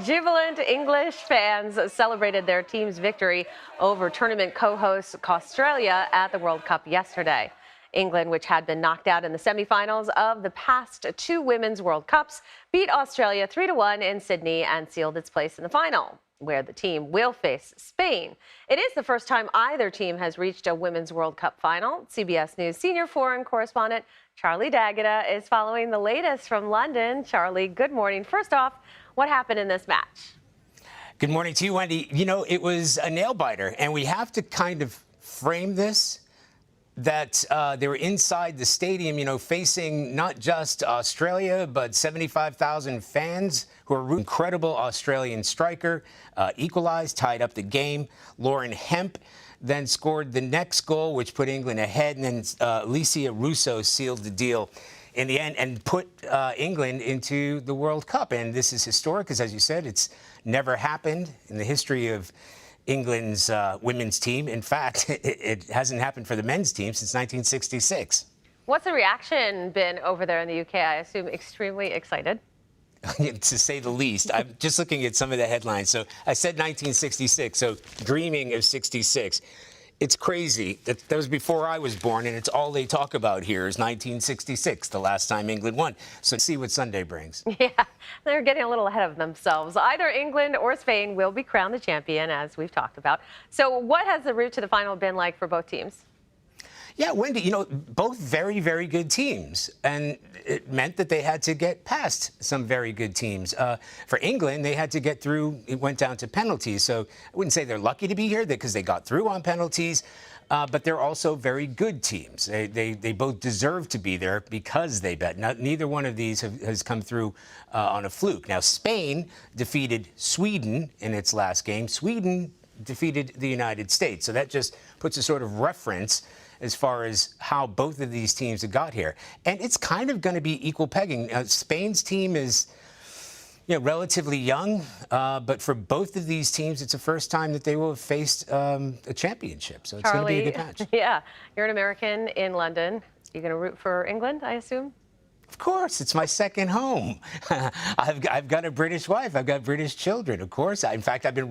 Jubilant English fans celebrated their team's victory over tournament co-host Australia at the World Cup yesterday. England, which had been knocked out in the semifinals of the past two Women's World Cups, beat Australia 3-1 in Sydney and sealed its place in the final, where the team will face Spain. It is the first time either team has reached a Women's World Cup final. CBS News senior foreign correspondent Charlie D'Agata is following the latest from London. Charlie, good morning. First off, what happened in this match? Good morning to you, Wendy. You know, it was a nail-biter, and we have to kind of frame this that they were inside the stadium, you know, facing not just Australia, but 75,000 fans who are rooting. Incredible Australian striker, equalized, tied up the game. Lauren Hemp then scored the next goal, which put England ahead, and then Alicia Russo sealed the deal in the end and put England into the World Cup. And this is historic, because as you said, it's never happened in the history of England's women's team. In fact, it hasn't happened for the men's team since 1966. What's the reaction been over there in the UK? I assume extremely excited. To say the least. I'm just looking at some of the headlines. So I said 1966, so dreaming of 66. It's crazy. That was before I was born, and it's all they talk about here is 1966, the last time England won. So see what Sunday brings. Yeah, they're getting a little ahead of themselves. Either England or Spain will be crowned the champion, as we've talked about. So what has the route to the final been like for both teams? Yeah, Wendy, you know, both very, very good teams. And it meant that they had to get past some very good teams. For England, they had to get through. It went down to penalties. So I wouldn't say they're lucky to be here because they got through on penalties. But they're also very good teams. They both deserve to be there because they bet. Neither one of these has come through on a fluke. Now, Spain defeated Sweden in its last game. Sweden defeated the United States. So that just puts a sort of reference as far as how both of these teams have got here. And it's kind of going to be equal pegging. Spain's team is, you know, relatively young, but for both of these teams, it's the first time that they will have faced a championship. So it's going to be a good match. Yeah, you're an American in London. You're going to root for England, I assume? Of course, it's my second home. I've got a British wife. I've got British children, of course. In fact, I've been